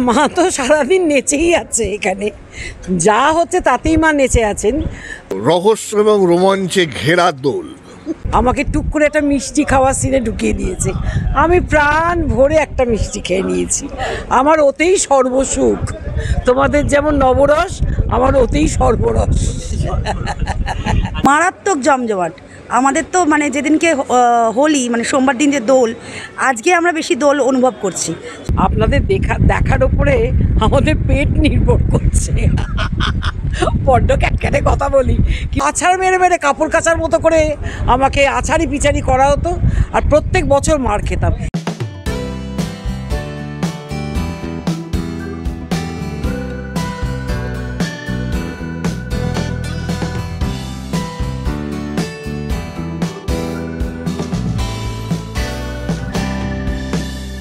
মা তো সারাদিন নেচেই আছে, এখানে যা হচ্ছে তাতেই মা নেচে আছেন। রহস্য এবং রোমাঞ্চে ঘেরা দোল। আমাকে টুক করে একটা মিষ্টি খাওয়ার সিনে ঢুকিয়ে দিয়েছে, আমি প্রাণ ভরে একটা মিষ্টি খেয়ে নিয়েছি। আমার ওতেই সর্বসুখ, তোমাদের যেমন নবরস আমার ওতেই সর্বরস। মারাত্মক জমজমাট আমাদের তো, মানে যেদিনকে হোলি, মানে সোমবার দিন যে দোল, আজকে আমরা বেশি দোল অনুভব করছি। আপনাদের দেখার ওপরে আমাদের পেট নির্ভর করছে। বড্ড ক্যাটক্যাটে কথা বলি, আছাড় মেরে মেরে কাপড় কাচার মতো করে আমাকে আছাড়ি পিছাড়ি করা হতো, আর প্রত্যেক বছর মার খেতাম।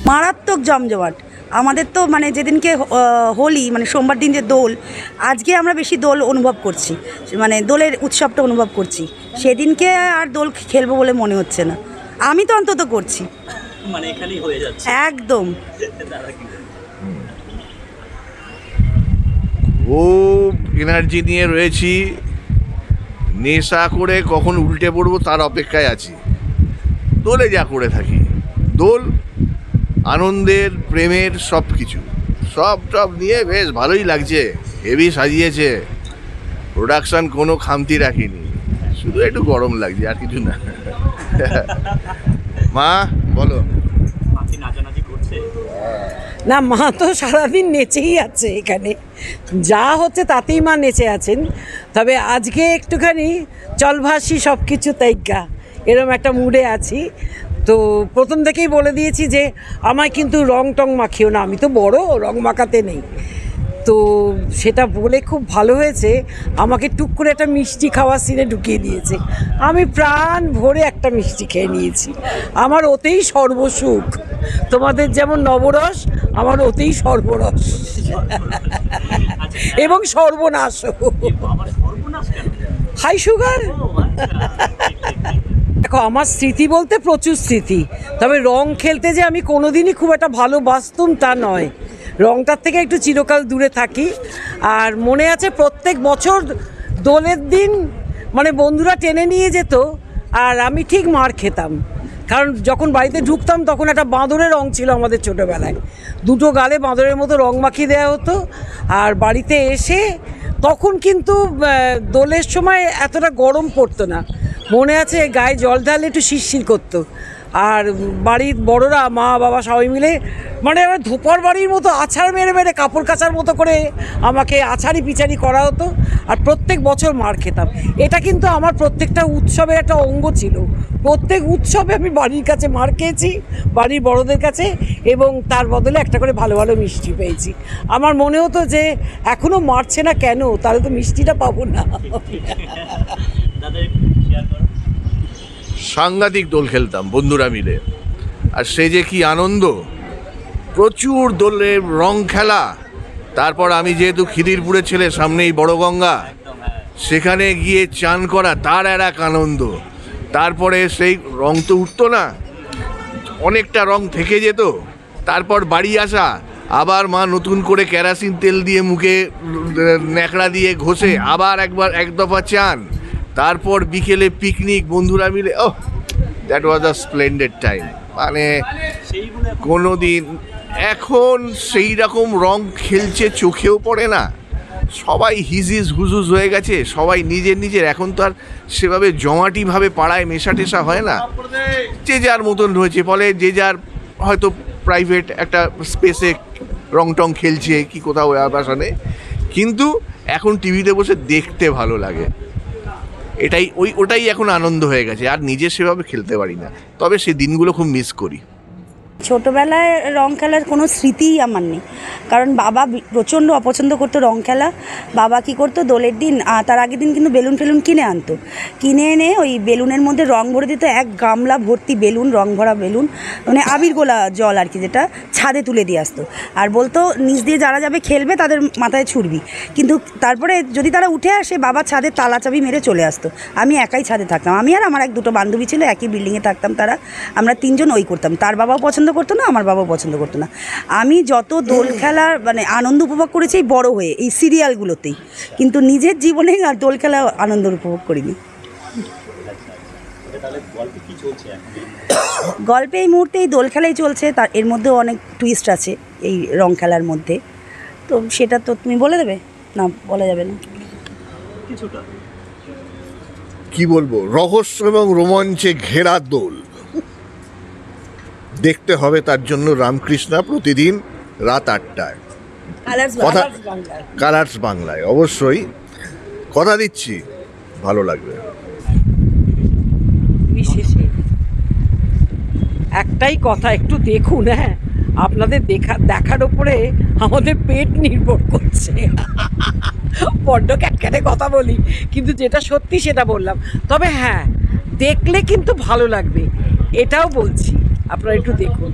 মারাত্মক জমজমাট আমাদের তো, মানে যেদিনকে হোলি, মানে সোমবার দিন যে দোল, আজকে আমরা বেশি দোল অনুভব করছি, মানে দোলের উৎসবটা অনুভব করছি। সেদিনকে আর দোল খেলবো বলে মনে হচ্ছে না, আমি তো অন্তত করছি, মানে এখানেই হয়ে যাচ্ছে একদম। খুব এনার্জি নিয়ে রয়েছি, নেশা করে কখন উল্টে পড়বো তার অপেক্ষায় আছি। দোলে যা করে থাকি, দোল আনন্দের, প্রেমের সব কিছু, সব নিয়ে বেশ ভালোই লাগছে। হেভি সাজিয়েছে, প্রোডাকশন কোনো খামতি রাখিনি, শুধু একটু গরম লাগছে আর কিছু না। মা বলো। নাচানাচি করছে না, মা তো সারাদিন নেচেই আছে, এখানে যা হচ্ছে তাতেই মা নেচে আছেন। তবে আজকে একটুখানি চলভাসি সব কিছু তাইকা এরম একটা মুডে আছি। তো প্রথম থেকেই বলে দিয়েছি যে আমায় কিন্তু রং টং মাখিও না, আমি তো বড়, রং মাখাতে নেই। তো সেটা বলে খুব ভালো হয়েছে, আমাকে টুক করে একটা মিষ্টি খাওয়ার সিনে ঢুকিয়ে দিয়েছে, আমি প্রাণ ভরে একটা মিষ্টি খেয়ে নিয়েছি। আমার ওতেই সর্বসুখ, তোমাদের যেমন নবরস আমার ওতেই সর্বরস, এবং সর্বনাশও। High sugar. দেখো, আমার স্মৃতি বলতে প্রচুর স্মৃতি, তবে রং খেলতে যে আমি কোনোদিনই খুব একটা ভালোবাসতুম তা নয়, রংটার থেকে একটু চিরকাল দূরে থাকি। আর মনে আছে প্রত্যেক বছর দোলের দিন মানে বন্ধুরা টেনে নিয়ে যেত আর আমি ঠিক মার খেতাম, কারণ যখন বাড়িতে ঢুকতাম তখন একটা বাঁদরের রং ছিল আমাদের ছোটোবেলায়, দুটো গালে বাঁদরের মতো রং মাখিয়ে দেওয়া হতো। আর বাড়িতে এসে তখন কিন্তু দোলের সময় এতটা গরম পড়তো না, মনে আছে গায়ে জল ঢাললে একটু শিরশির করতো। আর বাড়ির বড়রা, মা বাবা সবাই মিলে মানে আমার ধোপার বাড়ির মতো আছাড় মেরে মেরে কাপড় কাচার মতো করে আমাকে আছাড়ি পিছাড়ি করা হতো, আর প্রত্যেক বছর মার খেতাম। এটা কিন্তু আমার প্রত্যেকটা উৎসবের একটা অঙ্গ ছিল, প্রত্যেক উৎসবে আমি বাড়ির কাছে মার খেয়েছি, বাড়ির বড়দের কাছে, এবং তার বদলে একটা করে ভালো ভালো মিষ্টি পেয়েছি। আমার মনে হতো যে এখনও মারছে না কেন, তাহলে তো মিষ্টিটা পাবো না। সাংঘাতিক দোল খেলতাম বন্ধুরা মিলে, আর সে যে কি আনন্দ, প্রচুর দোলের রং খেলা। তারপর আমি যেহেতু খিদিরপুরের ছেলে, সামনেই বড় গঙ্গা, সেখানে গিয়ে চান করা, তার আর এক আনন্দ। তারপরে সেই রং তো উঠতো না, অনেকটা রং থেকে যেত, তারপর বাড়ি আসা, আবার মা নতুন করে কেরাসিন তেল দিয়ে মুখে ন্যাকড়া দিয়ে ঘষে আবার একবার এক দফা চান, তারপর বিকেলে পিকনিক বন্ধুরা মিলে। Oh, that was a splendid time. মানে কোনো দিন এখন সেই রকম রং খেলছে চোখেও পড়ে না, সবাই হিজিস হুজুজ হয়ে গেছে, সবাই নিজের এখন তো আর সেভাবে জমাটিভাবে পাড়ায় মেশা টেশা হয় না, যে যার মতন রয়েছে, ফলে যে যার হয়তো প্রাইভেট একটা স্পেসে রং টং খেলছে কি কোথাও আবাসনে, কিন্তু এখন টিভিতে বসে দেখতে ভালো লাগে, ওটাই এখন আনন্দ হয়ে গেছে। আর নিজে সেভাবে খেলতে পারি না, তবে সে দিনগুলো খুব মিস করি। ছোটোবেলায় রং খেলার কোনো স্মৃতিই আমার নেই, কারণ বাবা প্রচণ্ড অপছন্দ করতো রং খেলা। বাবা কী করতো, দোলের দিন তার আগের দিন কিন্তু বেলুন ফেলুন কিনে আনতো, কিনে এনে ওই বেলুনের মধ্যে রং ভরে দিত, এক গামলা ভর্তি বেলুন, রং ভরা বেলুন, মানে আবির গোলা জল আর কি, যেটা ছাদে তুলে দিয়ে আসতো, আর বলতো নিচ দিয়ে যারা যাবে খেলবে তাদের মাথায় ছুড়বি। কিন্তু তারপরে যদি তারা উঠে আসে, বাবা ছাদের তালা চাবি মেরে চলে আসতো, আমি একাই ছাদে থাকতাম, আমি আর আমার দুটো বান্ধবী ছিল, একই বিল্ডিংয়ে থাকতাম, আমরা তিনজন ওই করতাম। তার বাবাও পছন্দ করতো না, আমার বাবাও পছন্দ করতো না। আমি যত দোল খেলা খেলার মানে আনন্দ উপভোগ করেছি এই বড় হয়ে এই সিরিয়ালগুলোতেই, কিন্তু নিজের জীবনে আর দোল খেলা আনন্দ উপভোগ করিনি। তাহলে গল্পে কি চলছে এখন? গল্পে এই মুহূর্তে এই দোল খেলাই চলছে, তার এর মধ্যেও অনেক টুইস্ট আছে এই রং খেলার মধ্যে, তো সেটা তো তুমি বলে দেবে না, বলা যাবে না। কিছুটা কি বলবো, রহস্য এবং রোমাঞ্চে ঘেরা দোল দেখতে হবে, তার জন্য রামকৃষ্ণা প্রতিদিন রাত 8টায় কথা কালার্স বাংলায়। অবশ্যই কথা দিচ্ছি ভালো লাগবে। বিশেষে একটাই কথা, একটু দেখুন, হ্যাঁ আপনাদের দেখার ওপরে আমাদের পেট নির্ভর করছে। বড্ড ক্যাটক্যাটে কথা বলি, কিন্তু যেটা সত্যি সেটা বললাম। তবে হ্যাঁ, দেখলে কিন্তু ভালো লাগবে, এটাও বলছি, আপনারা একটু দেখুন।